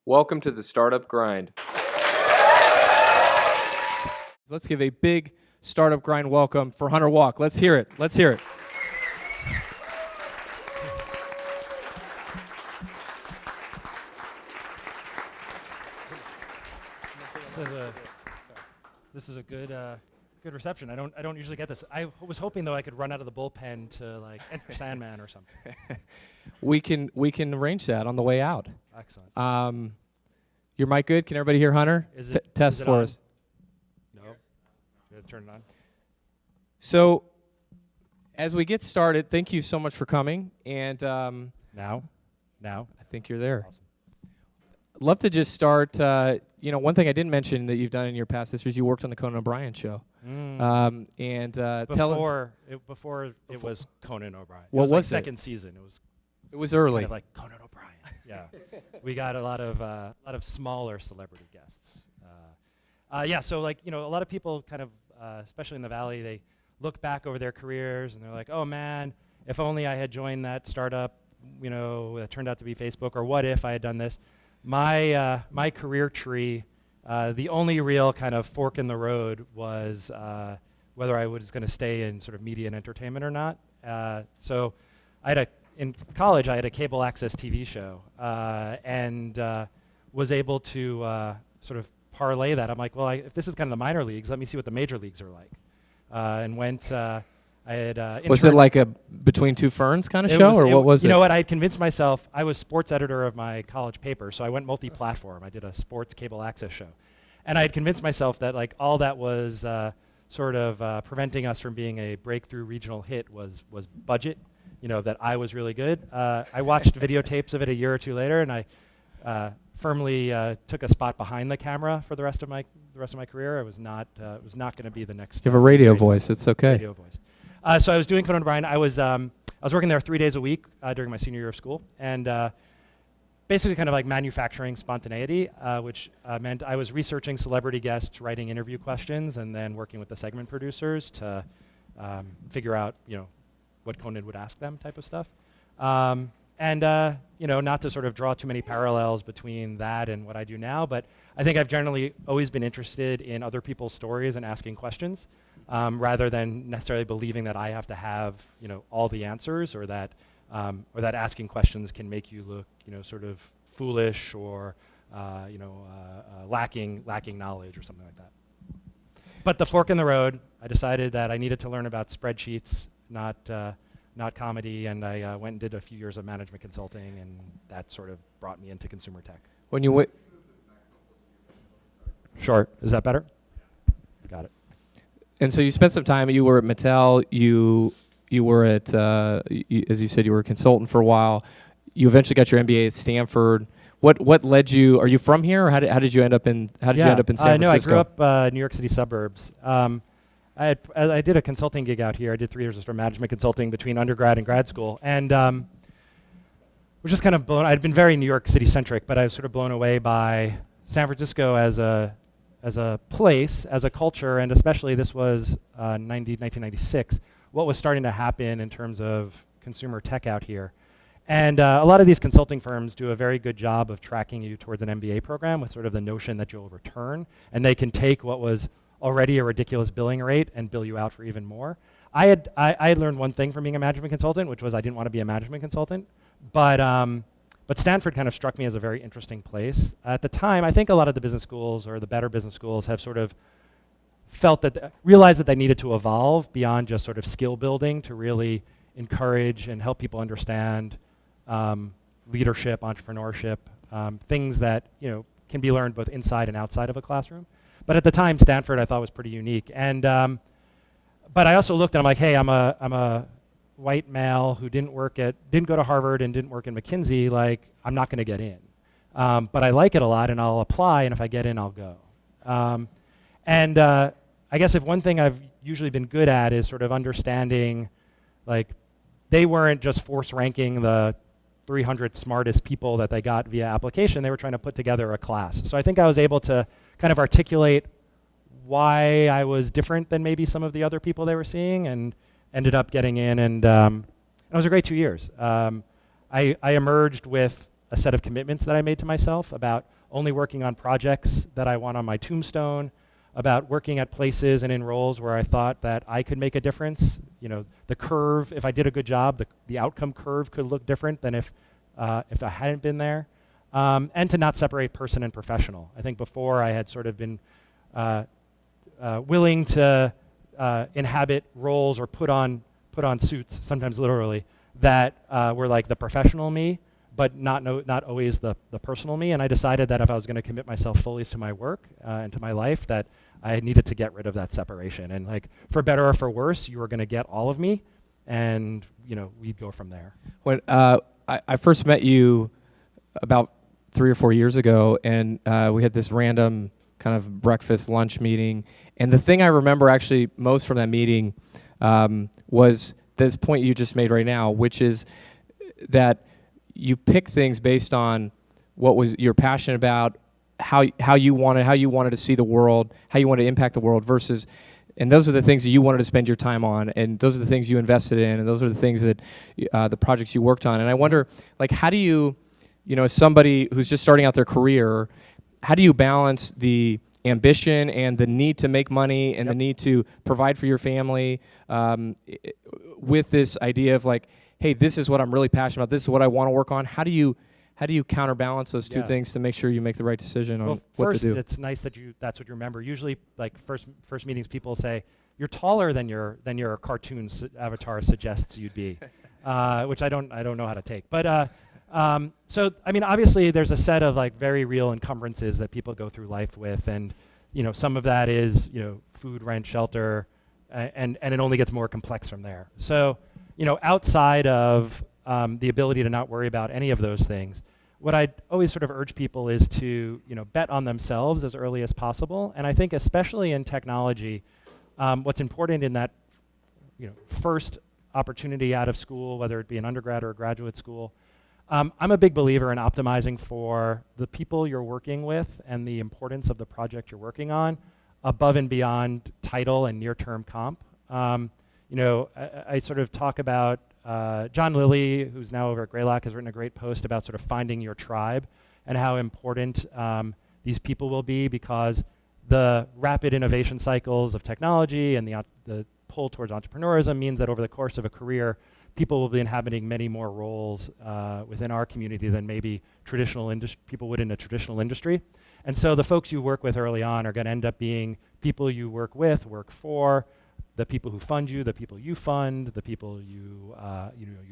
Welcome to the Startup Grind. Let's give a big Startup Grind welcome for Hunter Walk. Let's hear it. Let's hear it. This is a good reception. I don't usually get this. I was hoping though I could run out of the bullpen to like enter Sandman or something. We can arrange that on the way out. Excellent. Your mic good? Can everybody hear Hunter? Test for us. No. You gotta turn it on. So, as we get started, thank you so much for coming. And Now. I think you're there. Awesome. I'd love to just start. One thing I didn't mention that you've done in your past history is you worked on the Conan O'Brien show. Before it was Conan O'Brien. What was like was it? second season. It was early. Kind of like Conan O'Brien. Yeah. We got a lot of smaller celebrity guests. So like a lot of people kind of, especially in the Valley, they look back over their careers and they're like, oh man, if only I had joined that startup, that turned out to be Facebook, or what if I had done this. My career tree, the only real kind of fork in the road was whether I was going to stay in sort of media and entertainment or not. So in college, I had a cable access TV show and was able to sort of parlay that. I'm like, well, if this is kind of the minor leagues, let me see what the major leagues are like. And went. I had. Was it like a Between Two Ferns kind of show, what was it? You know what? I had convinced myself. I was sports editor of my college paper, so I went multi-platform. I did a sports cable access show, and I had convinced myself that like all that was sort of preventing us from being a breakthrough regional hit was budget. That I was really good. I watched videotapes of it a year or two later, and I firmly took a spot behind the camera for the rest of my career. I was not going to be the next. You have a radio voice. It's okay. Radio voice. So I was doing Conan O'Brien. I was working there 3 days a week during my senior year of school, and basically kind of like manufacturing spontaneity, which meant I was researching celebrity guests, writing interview questions, and then working with the segment producers to figure out what Conan would ask them, type of stuff. Not to sort of draw too many parallels between that and what I do now, but I think I've generally always been interested in other people's stories and asking questions, rather than necessarily believing that I have to have all the answers, or that asking questions can make you look sort of foolish or lacking knowledge or something like that. But the fork in the road, I decided that I needed to learn about spreadsheets, not comedy, and I went and did a few years of management consulting, and that sort of brought me into consumer tech. When you went. Sure. Is that better? Got it. And so you spent some time. You were at Mattel. You were at, as you said, you were a consultant for a while. You eventually got your MBA at Stanford. What led you? Are you from here, or how did you end up in? How did you end up in San No, I Francisco? grew up New York City suburbs. I did a consulting gig out here. I did 3 years of management consulting between undergrad and grad school, and was just kind of blown. I'd been very New York City centric, but I was sort of blown away by San Francisco as a place, as a culture, and especially this was 1996. What was starting to happen in terms of consumer tech out here, and a lot of these consulting firms do a very good job of tracking you towards an MBA program with sort of the notion that you'll return, and they can take what was already a ridiculous billing rate and bill you out for even more. I had learned one thing from being a management consultant, which was I didn't want to be a management consultant, but Stanford kind of struck me as a very interesting place. At the time, I think a lot of the business schools, or the better business schools, have sort of felt that, realized that they needed to evolve beyond just sort of skill building to really encourage and help people understand leadership, entrepreneurship, things that can be learned both inside and outside of a classroom. But at the time, Stanford I thought was pretty unique, and but I also looked and I'm like, hey, I'm a white male who didn't go to Harvard and didn't work in McKinsey. Like, I'm not going to get in, but I like it a lot and I'll apply, and if I get in, I'll go. I guess if one thing I've usually been good at is sort of understanding, like, they weren't just force ranking the 300 smartest people that they got via application. They were trying to put together a class. So I think I was able to kind of articulate why I was different than maybe some of the other people they were seeing, and ended up getting in, and it was a great 2 years. I emerged with a set of commitments that I made to myself about only working on projects that I want on my tombstone, about working at places and in roles where I thought that I could make a difference. You know, the curve, if I did a good job, the outcome curve could look different than if I hadn't been there. And to not separate person and professional. I think before I had sort of been willing to inhabit roles or put on suits, sometimes literally, that were like the professional me, but not always the personal me. And I decided that if I was going to commit myself fully to my work and to my life, that I needed to get rid of that separation. And like, for better or for worse, you were going to get all of me, and you know, we'd go from there. When I first met you about 3 or 4 years ago, and we had this random kind of breakfast lunch meeting, and the thing I remember actually most from that meeting was this point you just made right now, which is that you pick things based on what was you're passionate about, how you wanted to see the world, how you wanted to impact the world, versus, and those are the things that you wanted to spend your time on, and those are the things you invested in, and those are the things that the projects you worked on. And I wonder, like, how do you, as somebody who's just starting out their career, how do you balance the ambition and the need to make money and the need to provide for your family with this idea of like, hey, this is what I'm really passionate about, this is what I want to work on? How do you counterbalance those two things to make sure you make the right decision on what to do? First, it's nice that that's what you remember. Usually, like first meetings, people say you're taller than your cartoon avatar suggests you'd be, which I don't know how to take. But so I mean, obviously, there's a set of like very real encumbrances that people go through life with, and some of that is food, rent, shelter, and it only gets more complex from there. So outside of the ability to not worry about any of those things, what I'd always sort of urge people is to bet on themselves as early as possible. And I think especially in technology, what's important in that first opportunity out of school, whether it be an undergrad or a graduate school, I'm a big believer in optimizing for the people you're working with and the importance of the project you're working on above and beyond title and near-term comp. I sort of talk about John Lilly, who's now over at Greylock, has written a great post about sort of finding your tribe and how important these people will be, because the rapid innovation cycles of technology and the pull towards entrepreneurism means that over the course of a career, people will be inhabiting many more roles within our community than maybe people would in a traditional industry. And so the folks you work with early on are going to end up being people you work with, work for, the people who fund you, the people you fund, the people you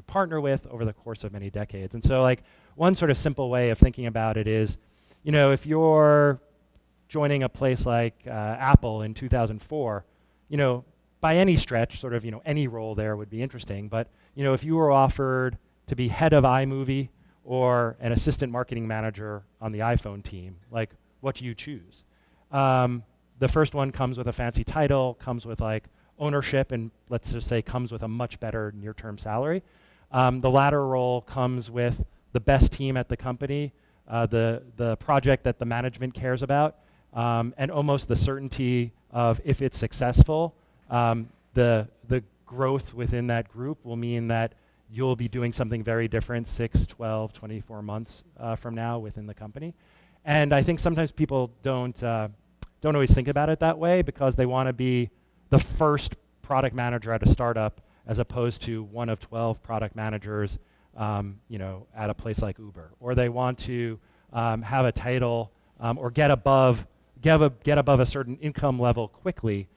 partner with over the course of many decades. And so like one sort of simple way of thinking about it is, if you're joining a place like Apple in 2004, by any stretch, sort of any role there would be interesting. But if you were offered to be head of iMovie or an assistant marketing manager on the iPhone team, like what do you choose? The first one comes with a fancy title, comes with like ownership, and let's just say comes with a much better near-term salary. The latter role comes with the best team at the company, the project that the management cares about, and almost the certainty of, if it's successful, the growth within that group will mean that you'll be doing something very different 6, 12, 24 months from now within the company. And I think sometimes people don't always think about it that way, because they want to be the first product manager at a startup as opposed to one of 12 product managers at a place like Uber. Or they want to have a title or get above a certain income level quickly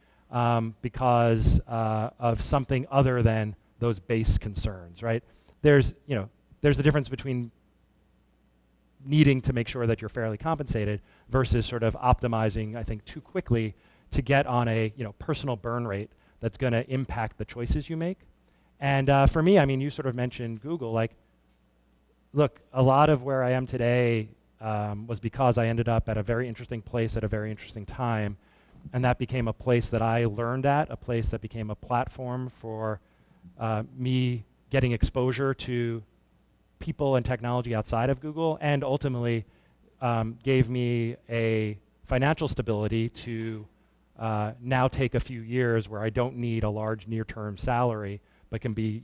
because of something other than those base concerns, right? There's a difference between needing to make sure that you're fairly compensated versus sort of optimizing, I think, too quickly to get on a personal burn rate that's going to impact the choices you make. And for me, I mean, you sort of mentioned Google. Like, look, a lot of where I am today was because I ended up at a very interesting place at a very interesting time, and that became a place that I learned at, a place that became a platform for me getting exposure to people and technology outside of Google, and ultimately gave me a financial stability to now take a few years where I don't need a large near-term salary, but can be,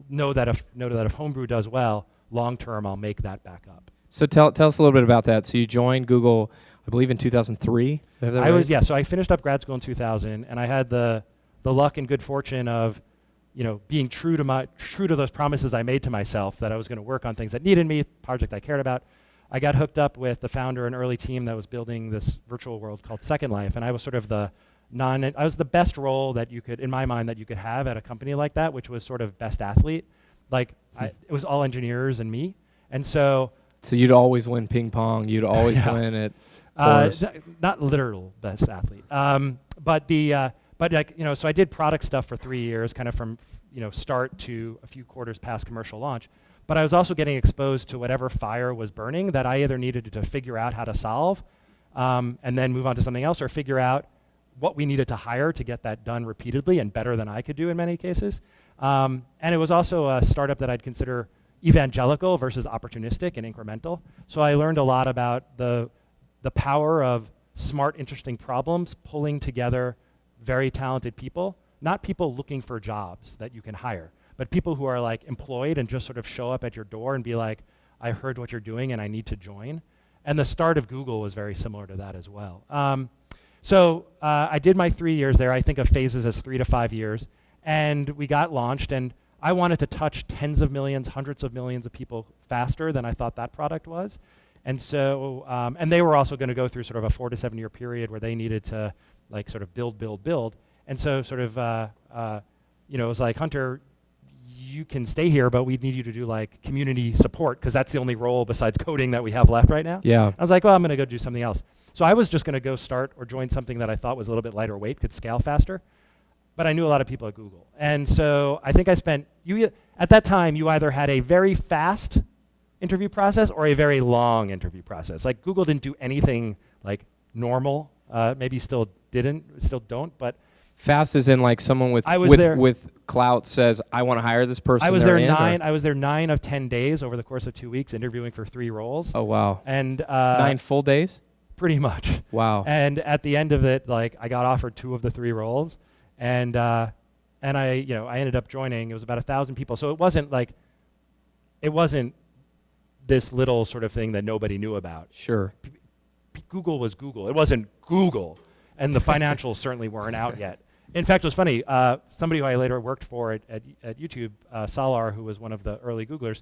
know that if HomeBrew does well, long term I'll make that back up. So tell us a little bit about that. So you joined Google, I believe, in 2003. So I finished up grad school in 2000, and I had the luck and good fortune of, being true to those promises I made to myself that I was going to work on things that needed me, project I cared about. I got hooked up with the founder and early team that was building this virtual world called Second Life, and I was sort of I was the best role that you could, in my mind, that you could have at a company like that, which was sort of best athlete. Like, it was all engineers and me, and so. So you'd always win ping pong. You'd always win at course. Not literal best athlete, so I did product stuff for 3 years, kind of from start to a few quarters past commercial launch. But I was also getting exposed to whatever fire was burning that I either needed to figure out how to solve, and then move on to something else, or figure out what we needed to hire to get that done repeatedly and better than I could do in many cases. And it was also a startup that I'd consider evangelical versus opportunistic and incremental. So I learned a lot about the power of smart, interesting problems, pulling together very talented people, not people looking for jobs that you can hire, but people who are like employed and just sort of show up at your door and be like, I heard what you're doing and I need to join. And the start of Google was very similar to that as well. So I did my 3 years there. I think of phases as 3 to 5 years. And we got launched, and I wanted to touch tens of millions, hundreds of millions of people faster than I thought that product was. And so, and they were also going to go through sort of a 4 to 7 year period where they needed to like sort of build. And so sort of, it was like, Hunter, you can stay here, but we need you to do like community support, because that's the only role besides coding that we have left right now. Yeah. I was like, well, I'm going to go do something else. So I was just going to go start or join something that I thought was a little bit lighter weight, could scale faster. But I knew a lot of people at Google. And so I think I spent, at that time, you either had a very fast interview process or a very long interview process. Like Google didn't do anything like normal, maybe still don't, but fast as in like someone with clout says, I want to hire this person. I was there 9 of 10 days over the course of 2 weeks interviewing for 3 roles. Oh, wow. And 9 full days? Pretty much. Wow. And at the end of it, like I got offered 2 of the 3 roles, and I ended up joining. It was about 1,000 people. So it wasn't this little sort of thing that nobody knew about. Sure. Google was Google. It wasn't Google. And the financials certainly weren't out yet. In fact, it was funny. Somebody who I later worked for at YouTube, Salar, who was one of the early Googlers,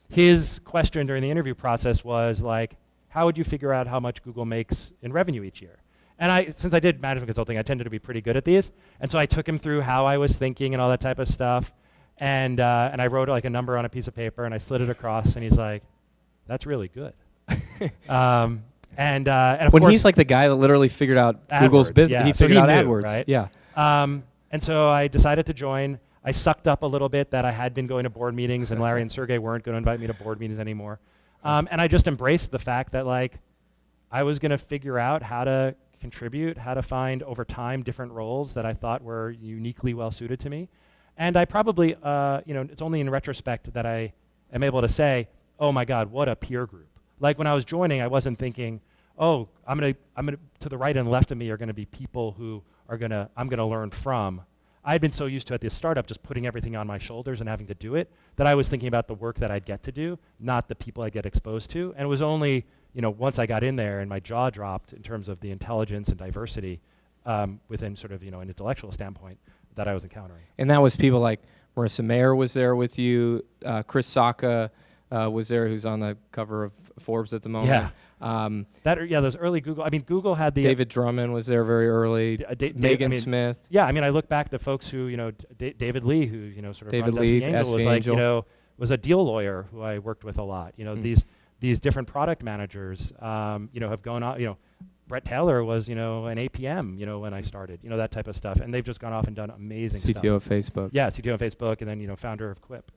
his question during the interview process was like, how would you figure out how much Google makes in revenue each year? And since I did management consulting, I tended to be pretty good at these. And so I took him through how I was thinking and all that type of stuff. And I wrote like a number on a piece of paper and I slid it across, and he's like, that's really good. And of when course, he's like the guy that literally figured out AdWords, Google's business, yeah. he figured out knew, AdWords, right? Yeah. And so I decided to join. I sucked up a little bit that I had been going to board meetings, and Larry and Sergey weren't going to invite me to board meetings anymore. And I just embraced the fact that like I was going to figure out how to contribute, how to find over time different roles that I thought were uniquely well suited to me. And I probably, it's only in retrospect that I am able to say, oh my God, what a peer group. Like when I was joining, I wasn't thinking, oh, I'm gonna to the right and left of me are gonna be people who I'm gonna learn from. I had been so used to at this startup just putting everything on my shoulders and having to do it that I was thinking about the work that I'd get to do, not the people I'd get exposed to. And it was only, once I got in there and my jaw dropped in terms of the intelligence and diversity within sort of, an intellectual standpoint that I was encountering. And that was people like Marissa Mayer was there with you, Chris Sacca was there, who's on the cover of Forbes at the moment. Yeah. Those early Google. I mean, Google had the David Drummond was there very early. Megan Smith. Yeah, I mean, I look back to folks who, David Lee, who sort of David runs Lee, SV Angel, was like, was a deal lawyer who I worked with a lot. These different product managers, have gone on. Brett Taylor was, an APM, when I started, that type of stuff, and they've just gone off and done amazing stuff. CTO of Facebook. Yeah, CTO of Facebook, and then founder of Quip,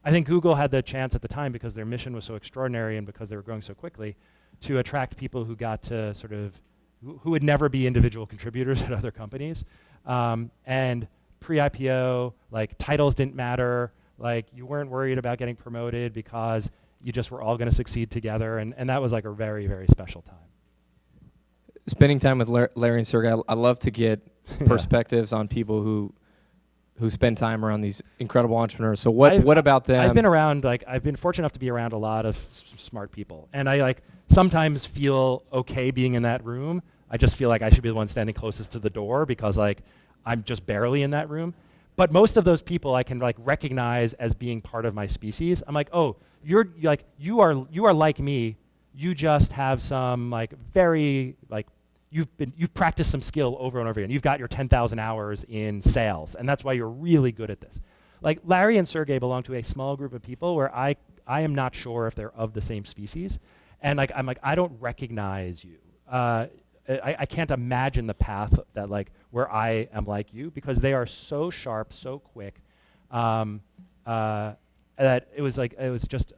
I think Google had the chance at the time, because their mission was so extraordinary and because they were growing so quickly, to attract people who got to sort of, who would never be individual contributors at other companies. And pre-IPO, like titles didn't matter, like you weren't worried about getting promoted because you just were all going to succeed together. And that was like a very, very special time. Spending time with Larry and Sergey, I love to get perspectives on people who who spend time around these incredible entrepreneurs. So what about them? I've been around, I've been fortunate enough to be around a lot of smart people. And I sometimes feel okay being in that room. I just feel like I should be the one standing closest to the door because I'm just barely in that room. But most of those people I can recognize as being part of my species. I'm like, oh, you are like me. You just have some very you've practiced some skill over and over again. You've got your 10,000 hours in sales, and that's why you're really good at this. Larry and Sergey belong to a small group of people where I am not sure if they're of the same species, and I don't recognize you. I can't imagine the path that where I am like you, because they are so sharp, so quick, that it was just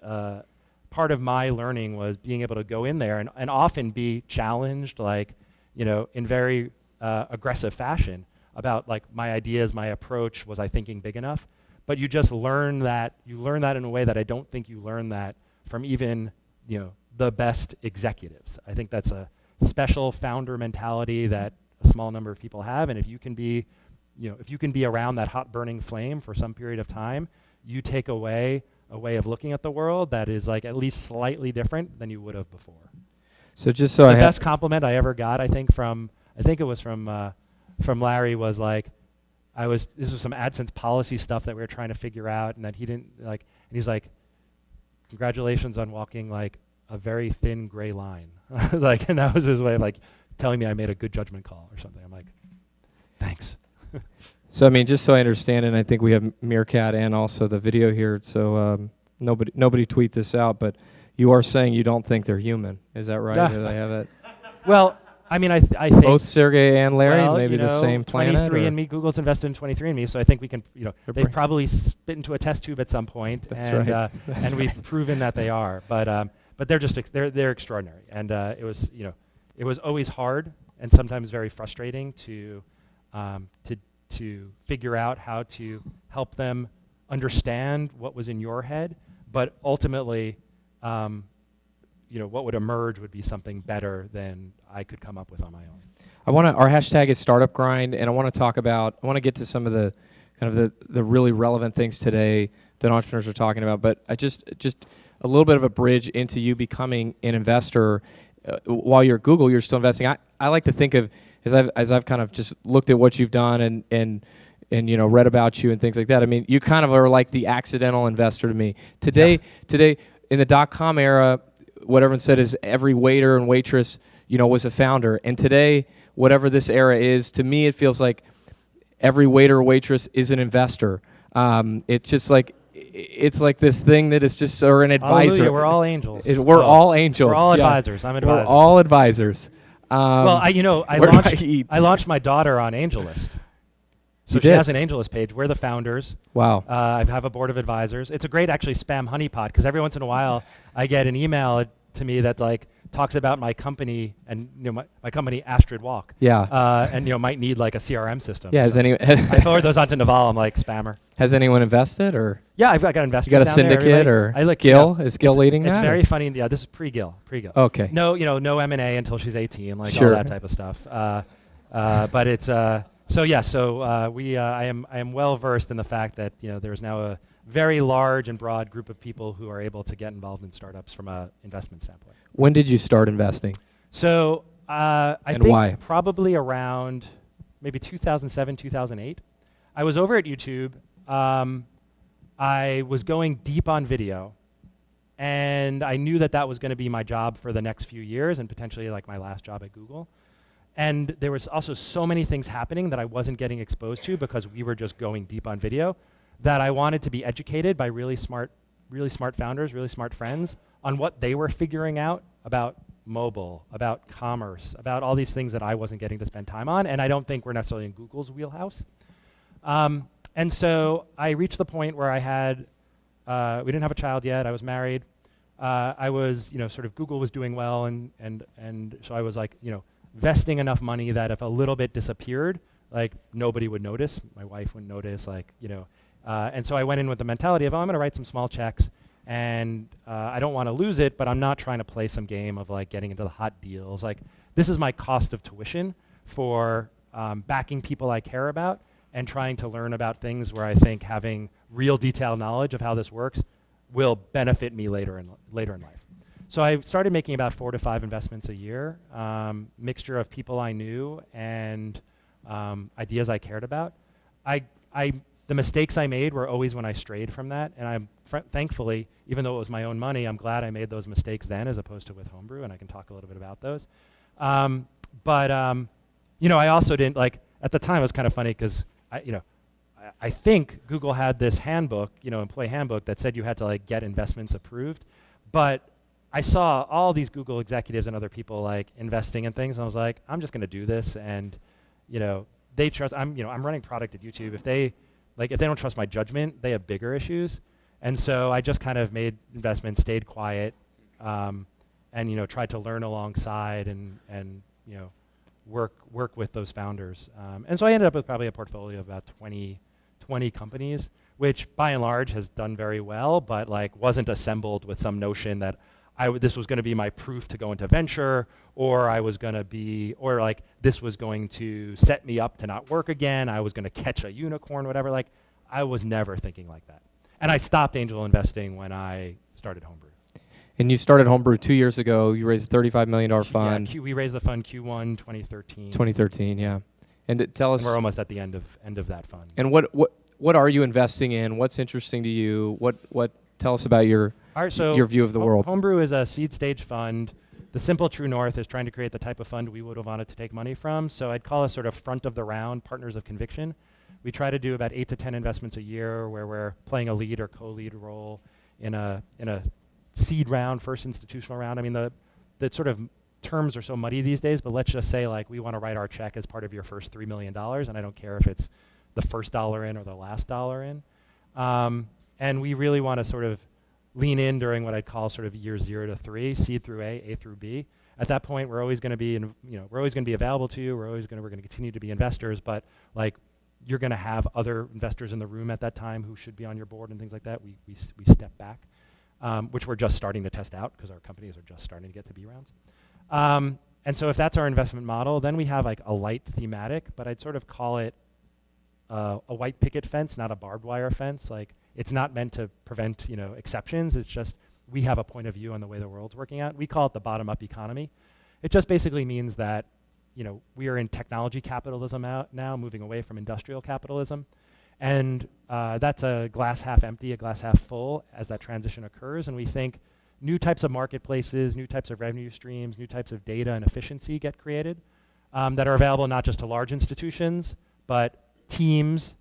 part of my learning was being able to go in there and often be challenged in very aggressive fashion about my ideas, my approach. Was I thinking big enough? But you just learn that. You learn that in a way that I don't think you learn that from even the best executives. I think that's a special founder mentality that a small number of people have. And if you can be, if you can be around that hot burning flame for some period of time, you take away a way of looking at the world that is at least slightly different than you would have before. So just so the best compliment I ever got, I think it was from Larry, was this was some AdSense policy stuff that we were trying to figure out, and that he didn't and he's like, congratulations on walking a very thin gray line. I was and that was his way of telling me I made a good judgment call or something. I'm like, thanks. So I mean, just so I understand, and I think we have Meerkat and also the video here, so nobody tweet this out, but you are saying you don't think they're human. Is that right? Did I have it? Well, I mean, I think both Sergey and Larry, maybe the same planet. 23andMe, Google's invested in 23andMe, so I think we can, they've probably spit into a test tube at some point. That's and, right. And we've proven that they are. But they're just they're extraordinary. And it was always hard and sometimes very frustrating to figure out how to help them understand what was in your head, but ultimately, what would emerge would be something better than I could come up with on my own. Our hashtag is Startup Grind, and I want to get to some of the kind of the really relevant things today that entrepreneurs are talking about, but I just a little bit of a bridge into you becoming an investor. While you're at Google, you're still investing. I like to think of, as I've kind of just looked at what you've done and read about you and things like that. I mean, you kind of are like the accidental investor to me. Today in the .com era, what everyone said is every waiter and waitress, was a founder. And today, whatever this era is, to me, it feels like every waiter or waitress is an investor. It's just it's like this thing that is just, or an advisor. Hallelujah, we're all angels. We're all angels. We're all advisors. I'm an advisor. We're all advisors. Well, I launched my daughter on AngelList. So she has an AngelList page. We're the founders. Wow. I have a board of advisors. It's a great, actually, spam honeypot, because every once in a while I get an email to me that talks about my company and my company Astrid Walk. Yeah. And might need a CRM system. Yeah. I forward those on to Naval. I'm like, spammer. Has anyone invested or? Yeah, I've got investors. You got a syndicate or Gil? Is Gil leading that? It's very funny. Yeah, this is pre-Gil. Okay. No, no M&A until she's 18, sure. all that type of stuff. But it's I am well versed in the fact that there's now a very large and broad group of people who are able to get involved in startups from an investment standpoint. When did you start investing? So I think why? Probably around maybe 2007, 2008. I was over at YouTube. I was going deep on video, and I knew that was going to be my job for the next few years and potentially my last job at Google. And there was also so many things happening that I wasn't getting exposed to because we were just going deep on video, that I wanted to be educated by really smart founders, really smart friends on what they were figuring out about mobile, about commerce, about all these things that I wasn't getting to spend time on, and I don't think we're necessarily in Google's wheelhouse. And so I reached the point where I had, we didn't have a child yet, I was married. I was, sort of Google was doing well, and so I was vesting enough money that if a little bit disappeared, nobody would notice. My wife wouldn't notice, and so I went in with the mentality of, I'm going to write some small checks, and I don't want to lose it, but I'm not trying to play some game of getting into the hot deals. This is my cost of tuition for backing people I care about and trying to learn about things where I think having real detailed knowledge of how this works will benefit me later in life. So I started making about 4 to 5 investments a year, mixture of people I knew and ideas I cared about. The mistakes I made were always when I strayed from that, and I'm thankfully, even though it was my own money, I'm glad I made those mistakes then as opposed to with HomeBrew, and I can talk a little bit about those. You know, I also didn't like at the time. It was kind of funny because I think Google had this handbook, employee handbook that said you had to like get investments approved, but I saw all these Google executives and other people like investing in things, and I was like, I'm just going to do this, and they trust. I'm running product at YouTube. If they don't trust my judgment, they have bigger issues, and so I just kind of made investments, stayed quiet, and tried to learn alongside and work with those founders. And so I ended up with probably a portfolio of about 20 companies, which by and large has done very well, but like wasn't assembled with some notion that this was going to be my proof to go into venture, or this was going to set me up to not work again. I was going to catch a unicorn, whatever. Like, I was never thinking like that. And I stopped angel investing when I started HomeBrew. And you started HomeBrew 2 years ago. You raised a $35 million fund. Yeah, we raised the fund Q1 2013. 2013, yeah. And tell us. And we're almost at the end of that fund. And what are you investing in? What's interesting to you? What tell us about your view of the world. HomeBrew is a seed stage fund. The simple true north is trying to create the type of fund we would have wanted to take money from. So I'd call us sort of front of the round partners of conviction. We try to do about 8 to 10 investments a year where we're playing a lead or co-lead role in a seed round, first institutional round. I mean, the sort of terms are so muddy these days, but let's just say like we want to write our check as part of your first $3 million, and I don't care if it's the first dollar in or the last dollar in. And we really want to sort of lean in during what I'd call sort of year 0 to 3, seed through A through B. At that point, we're always going to be, we're always going to be available to you. We're going to continue to be investors, but like you're going to have other investors in the room at that time who should be on your board and things like that. We step back, which we're just starting to test out because our companies are just starting to get to B rounds. And so if that's our investment model, then we have like a light thematic, but I'd sort of call it a white picket fence, not a barbed wire fence. Like, it's not meant to prevent, exceptions. It's just we have a point of view on the way the world's working out. We call it the bottom-up economy. It just basically means that, we are in technology capitalism now, moving away from industrial capitalism. And that's a glass half empty, a glass half full as that transition occurs. And we think new types of marketplaces, new types of revenue streams, new types of data and efficiency get created that are available not just to large institutions, but teams,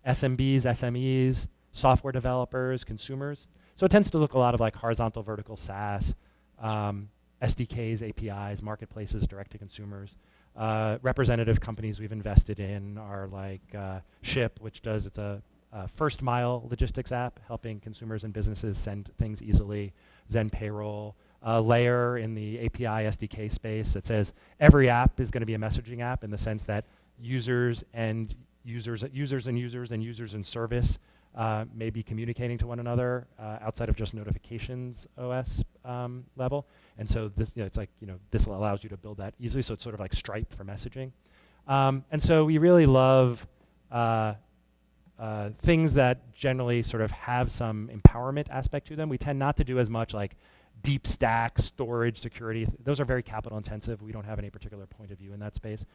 SMBs, SMEs, software developers, consumers. So it tends to look a lot of like horizontal vertical SaaS, SDKs, APIs, marketplaces, direct to consumers. Representative companies we've invested in are like Ship, which it's a first mile logistics app helping consumers and businesses send things easily. Zen Payroll, Layer in the API SDK space that says every app is going to be a messaging app in the sense that users and service may be communicating to one another outside of just notifications OS level. And so this, it's like, this allows you to build that easily. So it's sort of like Stripe for messaging. And so we really love things that generally sort of have some empowerment aspect to them. We tend not to do as much like deep stack, storage, security. Those are very capital intensive. We don't have any particular point of view in that space.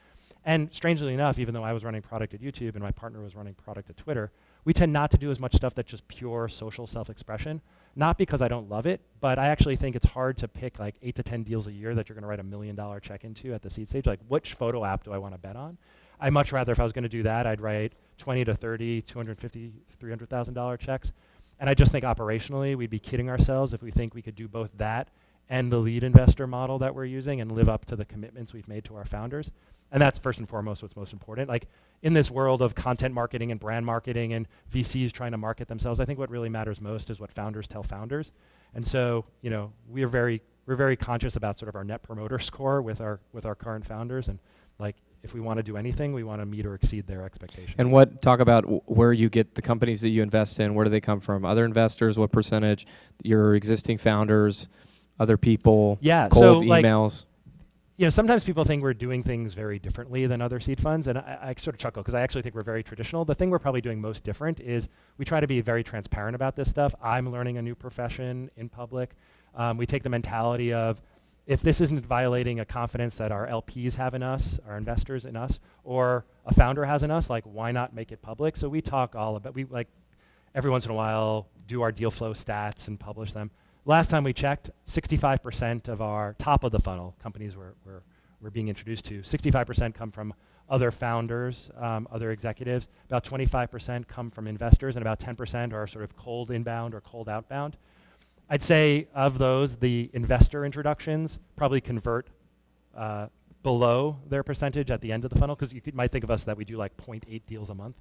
And strangely enough, even though I was running product at YouTube and my partner was running product at Twitter, we tend not to do as much stuff that's just pure social self-expression. Not because I don't love it, but I actually think it's hard to pick like 8 to 10 deals a year that you're going to write $1 million check into at the seed stage. Like, which photo app do I want to bet on? I much rather, if I was going to do that, I'd write 20 to 30, $250,000, $300,000 checks. And I just think operationally, we'd be kidding ourselves if we think we could do both that and the lead investor model that we're using and live up to the commitments we've made to our founders. And that's first and foremost what's most important. Like, in this world of content marketing and brand marketing and VCs trying to market themselves, I think what really matters most is what founders tell founders. And so, we're very conscious about sort of our net promoter score with our current founders. And like, if we want to do anything, we want to meet or exceed their expectations. And talk about where you get the companies that you invest in. Where do they come from? Other investors? What percentage? Your existing founders? Other people? Yeah. Cold so emails? sometimes people think we're doing things very differently than other seed funds, and I sort of chuckle because I actually think we're very traditional. The thing we're probably doing most different is we try to be very transparent about this stuff. I'm learning a new profession in public. We take the mentality of, if this isn't violating a confidence that our LPs have in us, our investors in us, or a founder has in us, like, why not make it public? So we talk all about, we like every once in a while do our deal flow stats and publish them. Last time we checked, 65% of our top of the funnel companies we're being introduced to, 65% come from other founders, other executives. About 25% come from investors, and about 10% are sort of cold inbound or cold outbound. I'd say of those, the investor introductions probably convert below their percentage at the end of the funnel, because you might think of us that we do like 0.8 deals a month.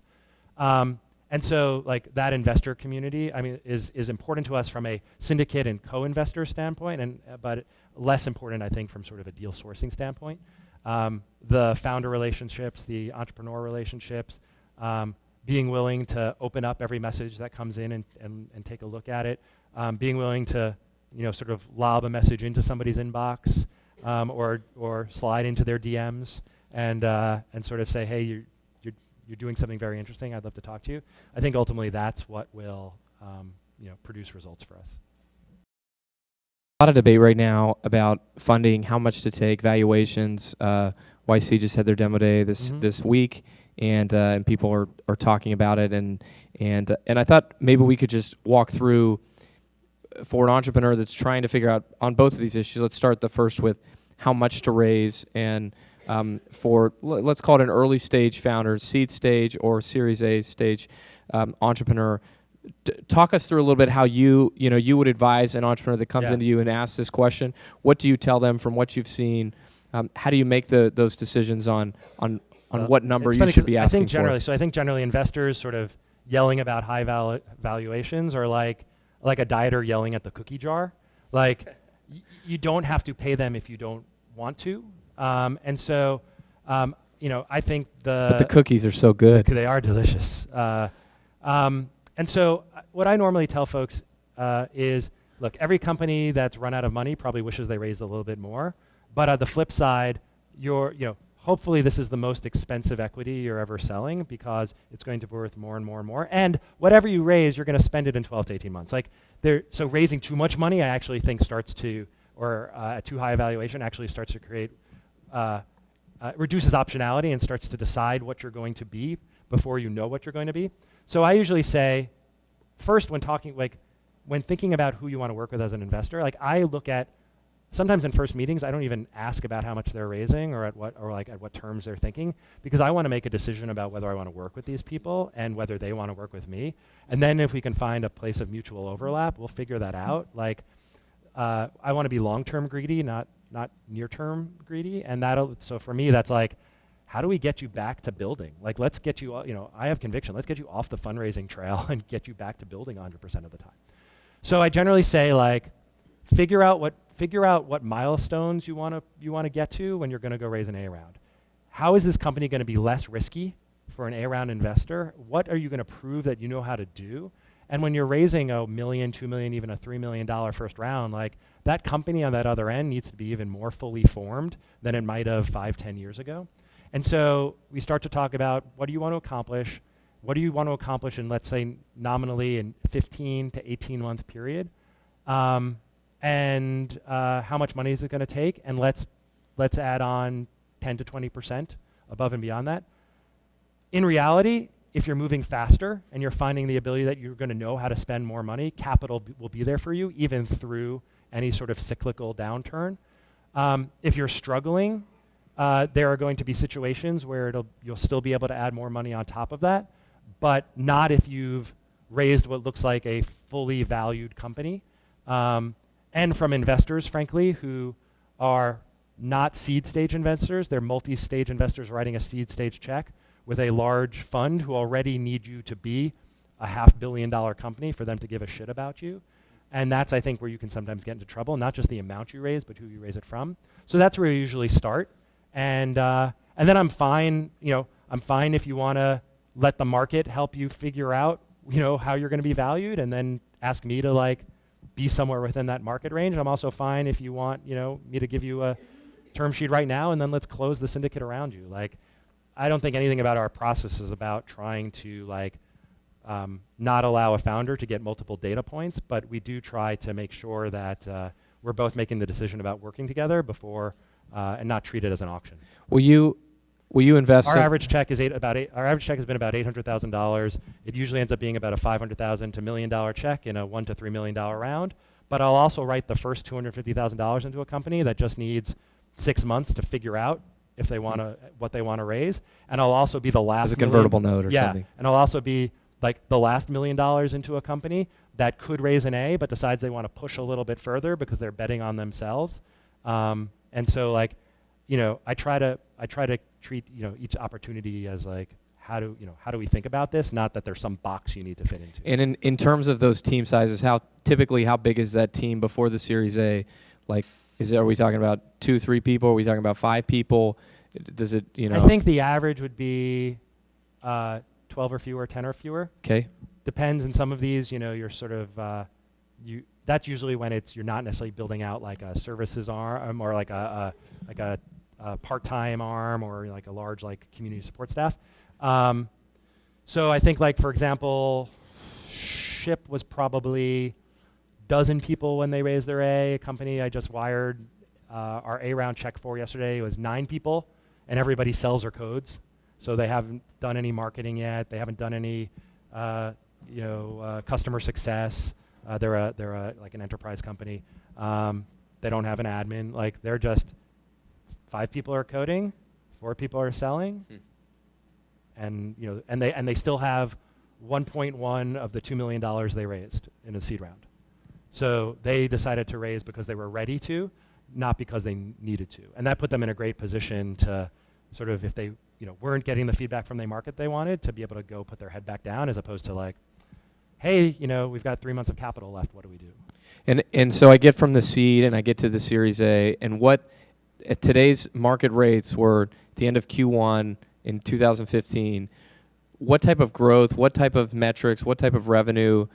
And so like that investor community, I mean, is important to us from a syndicate and co-investor standpoint, and but less important, I think, from sort of a deal sourcing standpoint. The founder relationships, the entrepreneur relationships, being willing to open up every message that comes in and take a look at it, being willing to sort of lob a message into somebody's inbox, or slide into their DMs and sort of say, hey, you're doing something very interesting. I'd love to talk to you. I think ultimately that's what will produce results for us. A lot of debate right now about funding, how much to take, valuations. YC just had their demo day this week, and people are talking about it. And I thought maybe we could just walk through, for an entrepreneur that's trying to figure out on both of these issues. Let's start the first with how much to raise, and for let's call it an early stage founder, seed stage or Series A stage entrepreneur. Talk us through a little bit how you would advise an entrepreneur that comes into you and asks this question. What do you tell them from what you've seen? How do you make those decisions on what number you should be asking for? So I think generally investors sort of yelling about high valuations are like a dieter yelling at the cookie jar. Like you don't have to pay them if you don't want to. And so I think but the cookies are so good. They are delicious. And so what I normally tell folks is, look, every company that's run out of money probably wishes they raised a little bit more. But on the flip side, hopefully this is the most expensive equity you're ever selling, because it's going to be worth more and more and more. And whatever you raise, you're going to spend it in 12 to 18 months. So raising too much money, I actually think at too high a valuation actually starts to create, reduces optionality and starts to decide what you're going to be before you know what you're going to be. So I usually say, first when thinking about who you want to work with as an investor, I look at, sometimes in first meetings, I don't even ask about how much they're raising or at what terms they're thinking, because I want to make a decision about whether I want to work with these people and whether they want to work with me. And then if we can find a place of mutual overlap, we'll figure that out. I want to be long-term greedy, not near-term greedy. And so for me, that's like, how do we get you back to building? Let's get you, I have conviction. Let's get you off the fundraising trail and get you back to building 100% of the time. So I generally say, figure out what milestones you want to get to when you're going to go raise an A round. How is this company going to be less risky for an A round investor? What are you going to prove that you know how to do? And when you're raising $1 million, $2 million, even a $3 million first round, that company on that other end needs to be even more fully formed than it might have 5, 10 years ago. And so we start to talk about, what do you want to accomplish? What do you want to accomplish in, let's say, nominally in 15 to 18 month period? And how much money is it going to take? And let's add on 10 to 20% above and beyond that. In reality, if you're moving faster and you're finding the ability that you're going to know how to spend more money, capital will be there for you, even through any sort of cyclical downturn. If you're struggling, there are going to be situations where you'll still be able to add more money on top of that, but not if you've raised what looks like a fully valued company. And from investors, frankly, who are not seed stage investors. They're multi-stage investors writing a seed stage check with a large fund who already need you to be a $500 million company for them to give a shit about you. And that's, I think, where you can sometimes get into trouble, not just the amount you raise, but who you raise it from. So that's where you usually start. And then I'm fine, I'm fine if you want to let the market help you figure out, how you're going to be valued, and then ask me to be somewhere within that market range. I'm also fine if you want, me to give you a term sheet right now, and then let's close the syndicate around you. Like, I don't think anything about our process is about trying to not allow a founder to get multiple data points, but we do try to make sure that we're both making the decision about working together before and not treat it as an auction. Will you invest? Our average check is our average check has been about $800,000. It usually ends up being about a $500,000 to $1 million check in a $1 to $3 million round. But I'll also write the first $250,000 into a company that just needs 6 months to figure out if they want to what they want to raise, and I'll also be the last as a convertible note or something. And I'll also be like the last $1 million into a company that could raise an A, but decides they want to push a little bit further because they're betting on themselves. And so, like, I try to treat each opportunity as like, how do we think about this? Not that there's some box you need to fit into. And in terms of those team sizes, how big is that team before the Series A? Like, are we talking about 2-3 people? Are we talking about 5 people? Does it, I think the average would be 12 or fewer, 10 or fewer. Okay. Depends. In some of these, you're sort of that's usually when you're not necessarily building out like a services arm or like a part-time arm or like a large like community support staff. So I think, like, for example, Ship was probably dozen people when they raised their A. A company I just wired our A round check for yesterday was 9 people, and everybody sells their codes. So they haven't done any marketing yet. They haven't done any customer success. They're like an enterprise company. They don't have an admin. Like, they're just 5 people are coding, 4 people are selling, and they still have 1.1 of the $2 million they raised in a seed round. So they decided to raise because they were ready to, not because they needed to. And that put them in a great position to sort of, if they weren't getting the feedback from the market they wanted, to be able to go put their head back down, as opposed to like, hey, we've got 3 months of capital left, what do we do? And so I get from the seed and I get to the Series A, and what at today's market rates were at the end of Q1 in 2015, what type of growth, what type of metrics, what type of revenue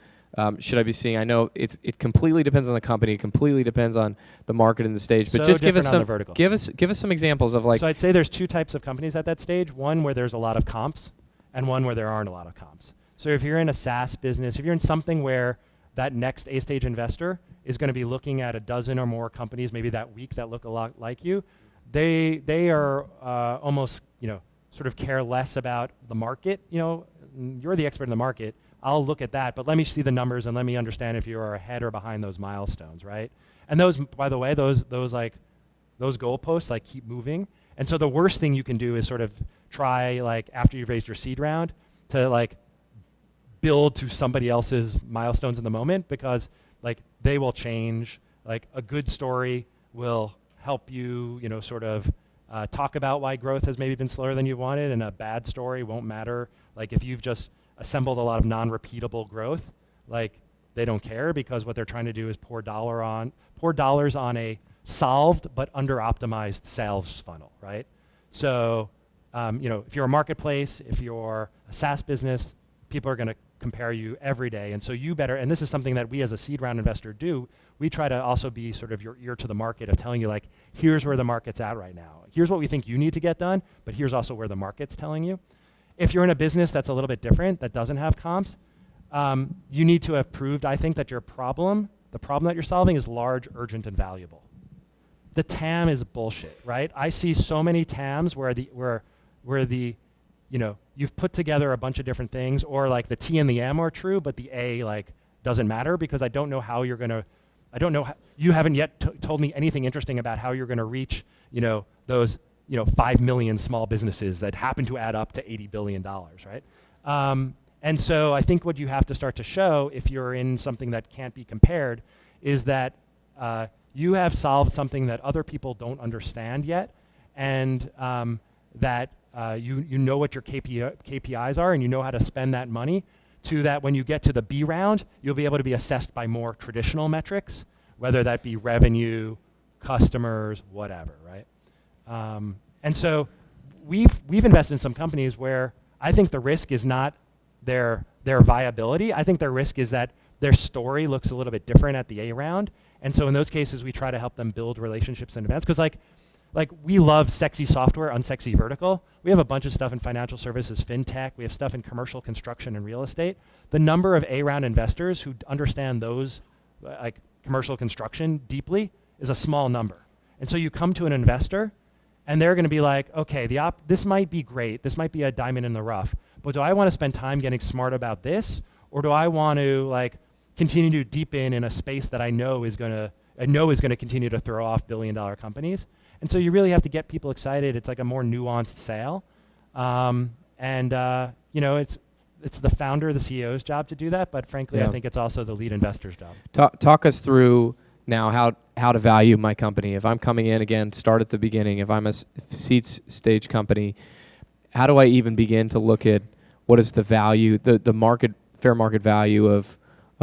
should I be seeing? I know it completely depends on the company, it completely depends on the market and the stage, but So just give us some vertical. give us some examples of, like. So I'd say there's 2 types of companies at that stage. One where there's a lot of comps, and one where there aren't a lot of comps. So if you're in a SaaS business, if you're in something where that next A-stage investor is going to be looking at a dozen or more companies maybe that week that look a lot like you, they are almost sort of care less about the market. You're the expert in the market. I'll look at that, but let me see the numbers and let me understand if you are ahead or behind those milestones, right? And those, by the way, those goalposts like keep moving. And so the worst thing you can do is sort of try, like, after you've raised your seed round, to like build to somebody else's milestones in the moment, because like they will change. Like, a good story will help you, sort of talk about why growth has maybe been slower than you wanted, and a bad story won't matter. Like, if you've just assembled a lot of non-repeatable growth, like, they don't care, because what they're trying to do is pour dollars on a solved but under-optimized sales funnel, right? So, if you're a marketplace, if you're a SaaS business, people are going to compare you every day, and so you better. And this is something that we as a seed round investor do. We try to also be sort of your ear to the market of telling you, like, here's where the market's at right now. Here's what we think you need to get done, but here's also where the market's telling you. If you're in a business that's a little bit different, that doesn't have comps, you need to have proved, I think, that the problem that you're solving is large, urgent, and valuable. The TAM is bullshit, right? I see so many TAMs where you've put together a bunch of different things, or like the T and the M are true, but the A like doesn't matter, because I don't know how you're gonna. You haven't yet told me anything interesting about how you're gonna reach those 5 million small businesses that happen to add up to $80 billion, right? And so I think what you have to start to show, if you're in something that can't be compared, is that you have solved something that other people don't understand yet, and that you know what your KPIs are, and you know how to spend that money, to that when you get to the B round, you'll be able to be assessed by more traditional metrics, whether that be revenue, customers, whatever, right? And so we've invested in some companies where I think the risk is not their viability. I think their risk is that their story looks a little bit different at the A round. And so in those cases, we try to help them build relationships in advance. Because like like we love sexy software, unsexy vertical. We have a bunch of stuff in financial services, fintech. We have stuff in commercial construction and real estate. The number of A-round investors who understand those, like commercial construction deeply, is a small number. And so you come to an investor, and they're going to be like, okay, this might be great. This might be a diamond in the rough. But do I want to spend time getting smart about this, or do I want to like continue to deepen in a space that I know is going to continue to throw off billion-dollar companies? And so you really have to get people excited. It's like a more nuanced sale, you know, it's the founder, the CEO's job to do that. But frankly, I think it's also the lead investor's job. Talk us through now how to value my company. If I'm coming in again, start at the beginning. If I'm a seed stage company, how do I even begin to look at what is the value, the market, fair market value of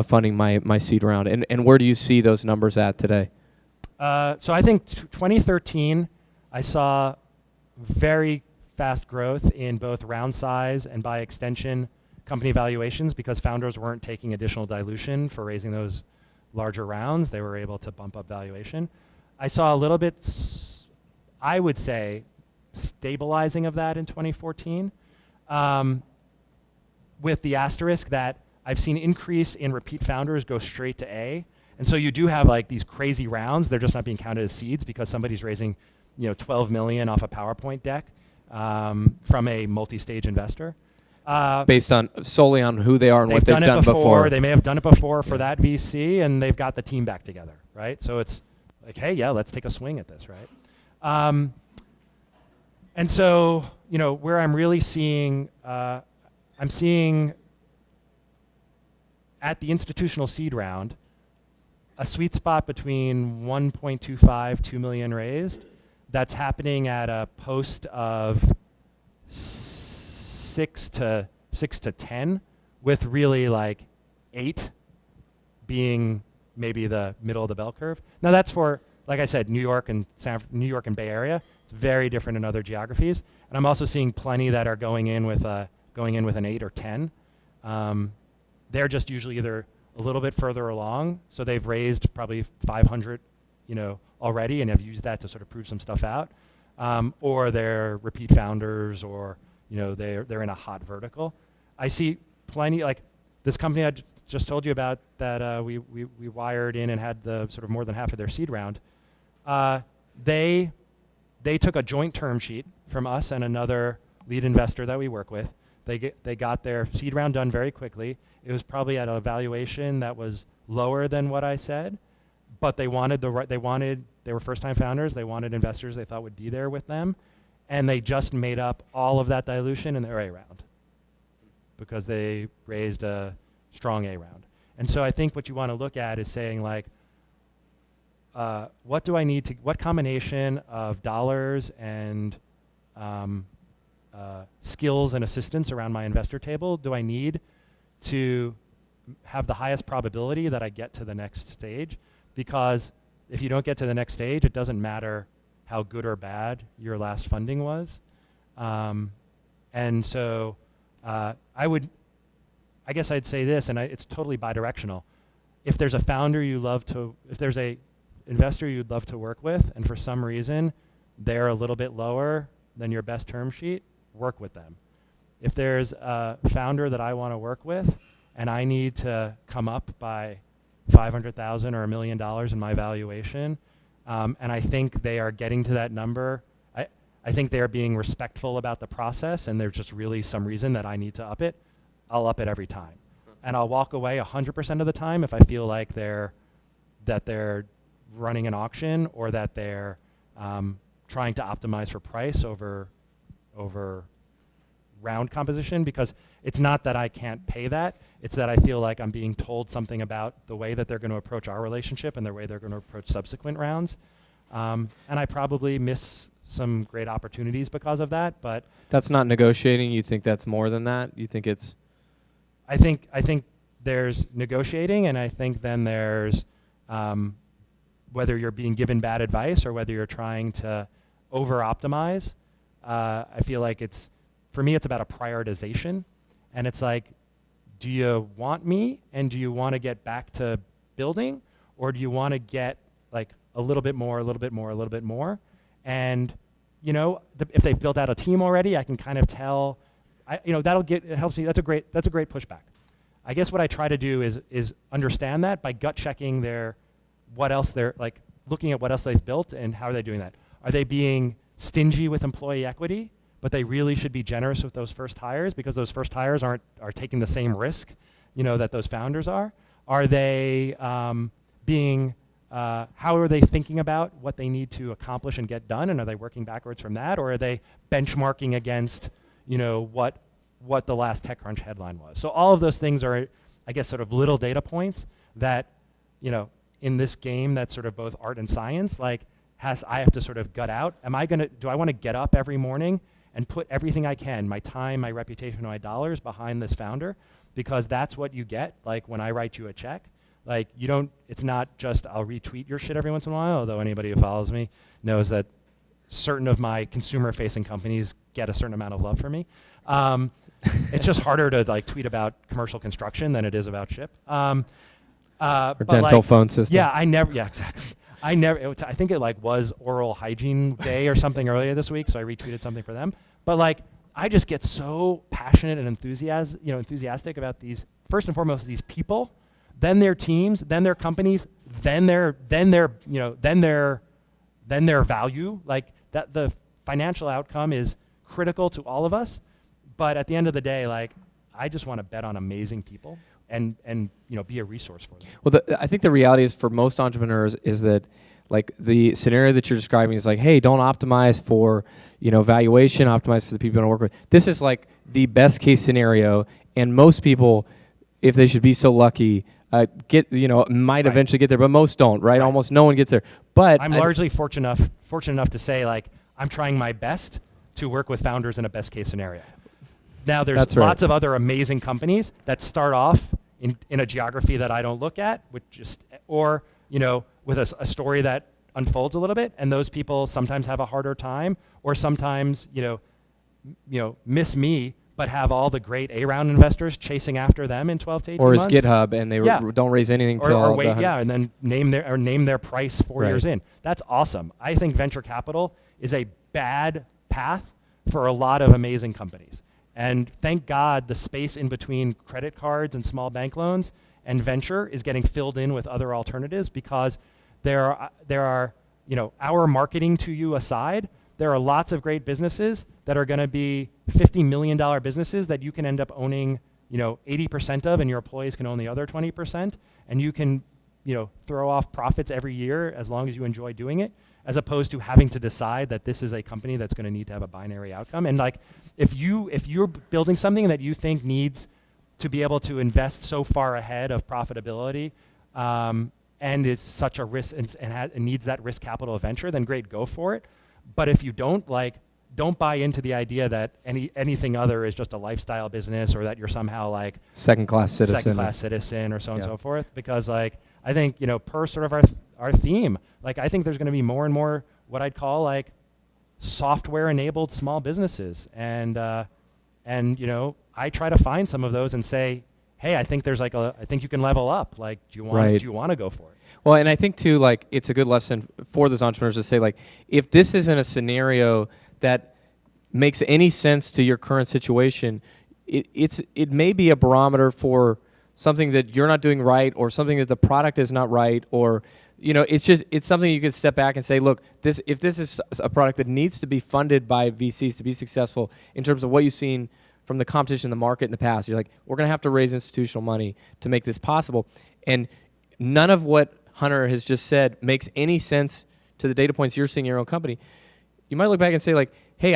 funding my seed round, and where do you see those numbers at today? So I think 2013, I saw very fast growth in both round size and by extension company valuations because founders weren't taking additional dilution for raising those larger rounds. They were able to bump up valuation. I saw a little bit, I would say, stabilizing of that in 2014, with the asterisk that I've seen increase in repeat founders go straight to A. And so you do have like these crazy rounds. They're just not being counted as seeds because somebody's raising, you know, 12 million off a PowerPoint deck from a multi-stage investor. Based on solely on who they are and what they've done before. They may have done it before for that VC, and they've got the team back together, right? So it's like, hey, yeah, let's take a swing at this, right? And so, you know, where I'm really seeing, I'm seeing at the institutional seed round, a sweet spot between 1.25, 2 million raised. That's happening at a post of 6 to 10, with really like 8 being maybe the middle of the bell curve. Now that's for, like I said, New York and Bay Area. It's very different in other geographies. And I'm also seeing plenty that are going in with an 8 or 10. They're just usually either a little bit further along, so they've raised probably 500, you know, already, and have used that to sort of prove some stuff out, or they're repeat founders, or you know, they're in a hot vertical. I see plenty, like this company I just told you about that we wired in and had the sort of more than half of their seed round. They took a joint term sheet from us and another lead investor that we work with. They got their seed round done very quickly. It was probably at a valuation that was lower than what I said, but they were first-time founders. They wanted investors they thought would be there with them, and they just made up all of that dilution in their A round because they raised a strong A round. And so I think what you want to look at is saying like, what do I need to? What combination of dollars and skills and assistance around my investor table do I need to have the highest probability that I get to the next stage? Because if you don't get to the next stage, it doesn't matter how good or bad your last funding was. And so I guess I'd say this, and it's totally bidirectional. If there's a founder if there's a investor you'd love to work with, and for some reason they're a little bit lower than your best term sheet, work with them. If there's a founder that I want to work with and I need to come up by $500,000 or $1 million in my valuation, and I think they are getting to that number, I think they are being respectful about the process, and there's just really some reason that I need to up it, I'll up it every time. And I'll walk away 100% of the time if I feel like they're running an auction, or that they're trying to optimize for price over round composition, because it's not that I can't pay that, it's that I feel like I'm being told something about the way that they're going to approach our relationship and the way they're going to approach subsequent rounds. And I probably miss some great opportunities because of that, but... That's not negotiating? You think that's more than that? You think it's... I think there's negotiating, and I think then there's whether you're being given bad advice or whether you're trying to over-optimize. I feel like for me, it's about a prioritization. And it's like, do you want me, and do you want to get back to building, or do you want to get like a little bit more, a little bit more, a little bit more? And, if they've built out a team already, I can kind of tell, it helps me. That's a great pushback. I guess what I try to do is understand that by gut checking looking at what else they've built and how are they doing that. Are they being stingy with employee equity, but they really should be generous with those first hires because those first hires are taking the same risk, that those founders are? Are they how are they thinking about what they need to accomplish and get done, and are they working backwards from that, or are they benchmarking against, what the last TechCrunch headline was? So all of those things are, I guess, sort of little data points that, in this game that's sort of both art and science, I have to sort of gut out. Do I want to get up every morning and put everything I can, my time, my reputation, my dollars behind this founder? Because that's what you get, when I write you a check. It's not just I'll retweet your shit every once in a while, although anybody who follows me knows that certain of my consumer-facing companies get a certain amount of love from me. It's just harder to tweet about commercial construction than it is about ship. Or dental phone system. Yeah, exactly. I think it was Oral Hygiene Day or something earlier this week, so I retweeted something for them. But I just get so passionate and enthusiastic about these, first and foremost, these people, then their teams, then their companies, then their value. That the financial outcome is critical to all of us. But at the end of the day, I just want to bet on amazing people and be a resource for them. Well, I think the reality is for most entrepreneurs is that the scenario that you're describing is hey, don't optimize for valuation, optimize for the people you want to work with. This is the best case scenario, and most people, if they should be so lucky, might eventually get there, but most don't, right? Almost no one gets there. But I'm largely fortunate enough to say I'm trying my best to work with founders in a best case scenario. Now there's lots of other amazing companies that start off in a geography that I don't look at, with with a story that unfolds a little bit, and those people sometimes have a harder time, or sometimes miss me, but have all the great A-round investors chasing after them in 12 to 18 or months. Or is GitHub, and they don't raise anything till or wait, and then name their price 4 years in. That's awesome. I think venture capital is a bad path for a lot of amazing companies. And thank God the space in between credit cards and small bank loans and venture is getting filled in with other alternatives, because there are our marketing to you aside, there are lots of great businesses that are going to be $50 million businesses that you can end up owning 80% of, and your employees can own the other 20%, and you can throw off profits every year as long as you enjoy doing it, as opposed to having to decide that this is a company that's going to need to have a binary outcome. And if you're building something that you think needs to be able to invest so far ahead of profitability, and is such a risk and needs that risk capital of venture, then great, go for it. But if you don't buy into the idea that anything other is just a lifestyle business, or that you're somehow second-class citizen or so on and so forth. Because I think per sort of our theme, I think there's going to be more and more what I'd call software-enabled small businesses, and I try to find some of those and say, hey, I think I think you can level up. Do you want to go for it? Well, and I think too, it's a good lesson for those entrepreneurs to say, if this isn't a scenario that makes any sense to your current situation, it may be a barometer for something that you're not doing right, or something that the product is not right, or it's something you could step back and say, look, if this is a product that needs to be funded by VCs to be successful in terms of what you've seen from the competition in the market in the past, you're we're going to have to raise institutional money to make this possible. And none of what Hunter has just said makes any sense to the data points you're seeing in your own company. You might look back and say, hey,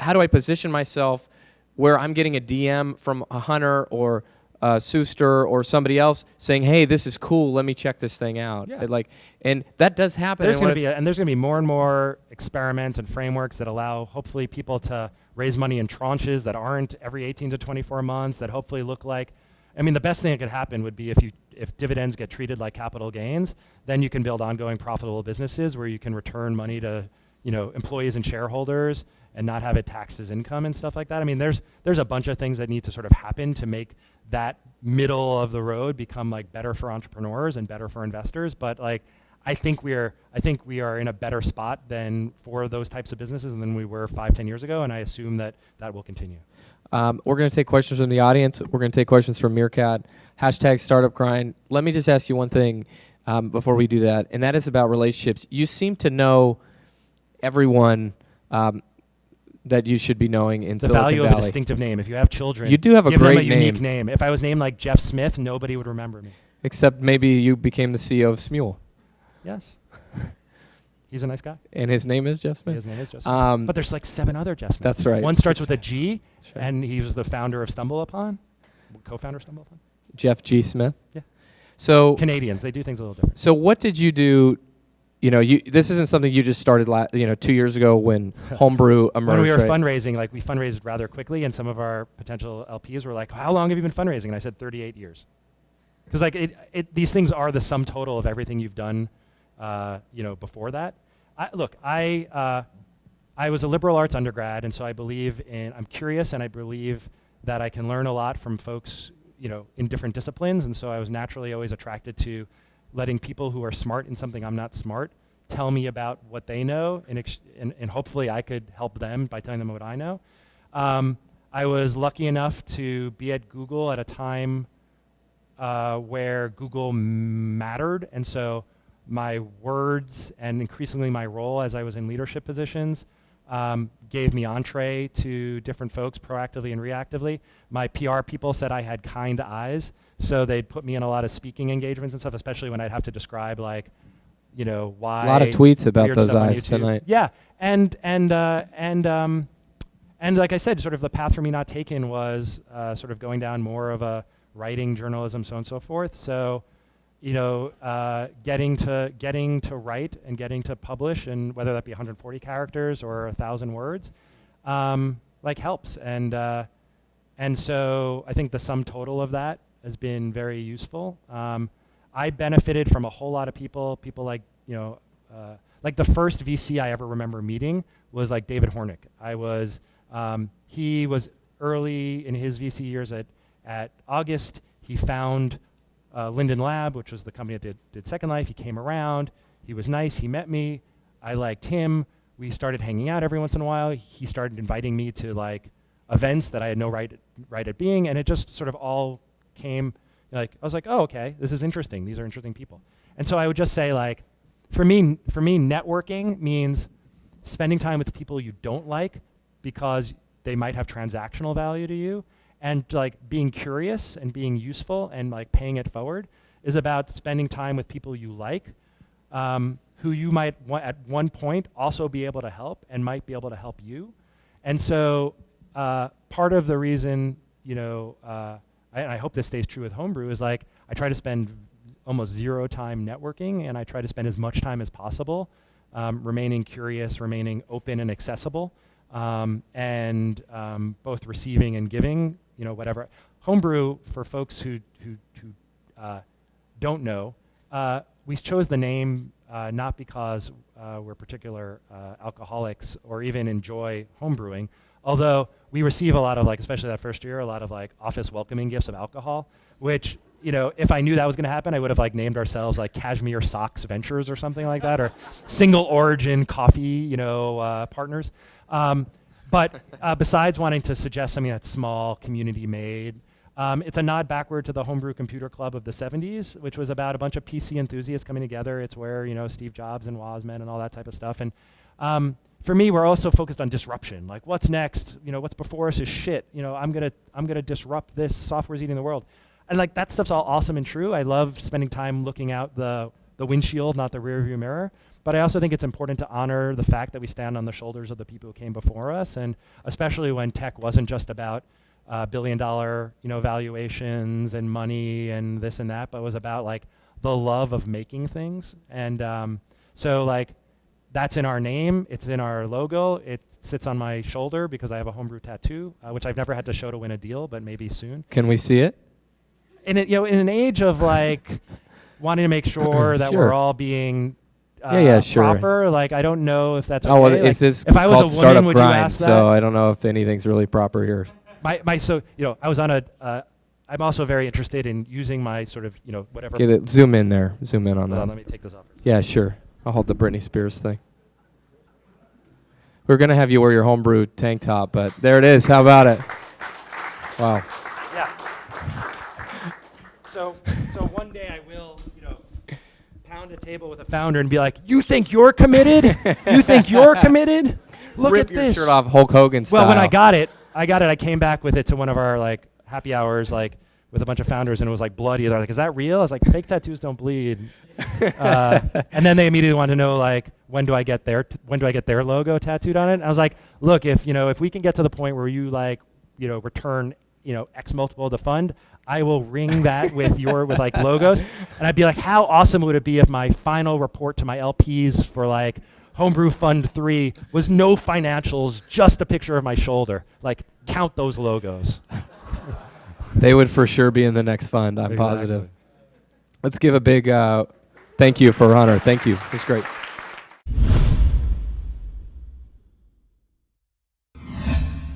how do I position myself where I'm getting a DM from a Hunter or Suster or somebody else saying, hey, this is cool, let me check this thing out. Yeah. And that does happen. There's going to be more and more experiments and frameworks that allow, hopefully, people to raise money in tranches that aren't every 18 to 24 months, that hopefully look the best thing that could happen would be if dividends get treated like capital gains, then you can build ongoing profitable businesses where you can return money to employees and shareholders and not have it taxed as income and stuff like that. There's a bunch of things that need to sort of happen to make that middle of the road become better for entrepreneurs and better for investors. But I think we are in a better spot than for those types of businesses than we were 5-10 years ago, and I assume that will continue. We're going to take questions from the audience. We're going to take questions from Meerkat. Hashtag Startup Grind. Let me just ask you one thing before we do that, and that is about relationships. You seem to know everyone that you should be knowing in The Silicon value Valley. of a distinctive name. If you have children, You do have a give great them a unique name. name. If I was named like Jeff Smith, nobody would remember me. Except maybe you became the CEO of Smule, Yes. He's a nice guy. and his name is Jeff Smith. His name is Jeff Smith. But there's like 7 other Jeff Smiths. That's right. One starts That's with a G, That's right. and he was the founder of StumbleUpon, co-founder of StumbleUpon. Jeff G. Smith. Yeah. So Canadians, they do things a little different. So what did you do? You know, this isn't something you just started 2 years ago when HomeBrew emerged. When we were right? fundraising, like we fundraised rather quickly, and some of our potential LPs were like, "How long have you been fundraising?" And I said, 38 years. Because like these things are the sum total of everything you've done, before that. I was a liberal arts undergrad, and so I'm curious, and I believe that I can learn a lot from folks, in different disciplines, and so I was naturally always attracted to letting people who are smart in something I'm not smart tell me about what they know, and hopefully I could help them by telling them what I know. I was lucky enough to be at Google at a time where Google mattered, and so my words and increasingly my role as I was in leadership positions gave me entree to different folks proactively and reactively. My PR people said I had kind eyes, so they'd put me in a lot of speaking engagements and stuff, especially when I'd have to describe why. A lot of tweets about weird those stuff on eyes YouTube. tonight. Yeah, and like I said, sort of the path for me not taken was sort of going down more of a writing, journalism, so on and so forth. So, getting to write and getting to publish, and whether that be 140 characters or 1,000 words, helps. And so I think the sum total of that has been very useful. I benefited from a whole lot of people like, like the first VC I ever remember meeting was like David Hornick. He was early in his VC years at August. He found Linden Lab, which was the company that did Second Life. He came around. He was nice. He met me. I liked him. We started hanging out every once in a while. He started inviting me to like events that I had no right at being, and it just sort of all came. I was like, oh, okay, this is interesting. These are interesting people. And so I would just say, like, for me, networking means spending time with people you don't like because they might have transactional value to you, and like being curious and being useful and like paying it forward is about spending time with people you like, who you might at one point also be able to help and might be able to help you. And so part of the reason, and I hope this stays true with HomeBrew, is like I try to spend almost zero time networking, and I try to spend as much time as possible remaining curious, remaining open and accessible, and both receiving and giving, whatever. HomeBrew, for folks who don't know, we chose the name not because we're particular alcoholics or even enjoy homebrewing, although we receive a lot of, like, especially that first year, a lot of like office welcoming gifts of alcohol, which, if I knew that was going to happen, I would have like named ourselves like Cashmere Socks Ventures or something like that, or Single Origin Coffee, partners. But besides wanting to suggest something that's small, community made, it's a nod backward to the Homebrew Computer Club of the 70s, which was about a bunch of PC enthusiasts coming together. It's where, Steve Jobs and Woz met and all that type of stuff. And for me, we're also focused on disruption. Like, what's next? What's before us is shit. I'm gonna disrupt this. Software's eating the world. And like that stuff's all awesome and true. I love spending time looking out the windshield, not the rearview mirror. But I also think it's important to honor the fact that we stand on the shoulders of the people who came before us, and especially when tech wasn't just about billion-dollar, valuations and money and this and that, but was about like the love of making things. And so like that's in our name. It's in our logo. It sits on my shoulder because I have a homebrew tattoo, which I've never had to show to win a deal, but maybe soon. Can we see it? In in an age of like wanting to make sure that Sure. we're all being sure. proper, like I don't know if that's okay. Oh, well, Like, is this if I was called a woman, Startup would you Grind? ask that? So I don't know if anything's really proper here. I was on I'm also very interested in using my sort of, whatever. Okay, zoom in there. Zoom in on Hold on, that. let me take this off. Yeah, sure. I'll hold the Britney Spears thing. We're going to have you wear your homebrew tank top, but there it is. How about it? Wow. Yeah. So one day I will, pound a table with a founder and be like, "You think you're committed? You think you're committed? Look Rip at your this." shirt off Hulk Hogan style. Well, when I got it. I came back with it to one of our like happy hours, like with a bunch of founders, and it was like bloody. They're like, "Is that real?" I was like, "Fake tattoos don't bleed." And then they immediately wanted to know like, when do I get their logo tattooed on it? And I was like, "Look, if we can get to the point where you like, return, X multiple of the fund, I will ring that with like logos." And I'd be like, "How awesome would it be if my final report to my LPs for like Homebrew Fund 3 was no financials, just a picture of my shoulder. Like, count those logos." They would for sure be in the next fund, I'm positive. Let's give a big thank you for Hunter. Thank you. It was great.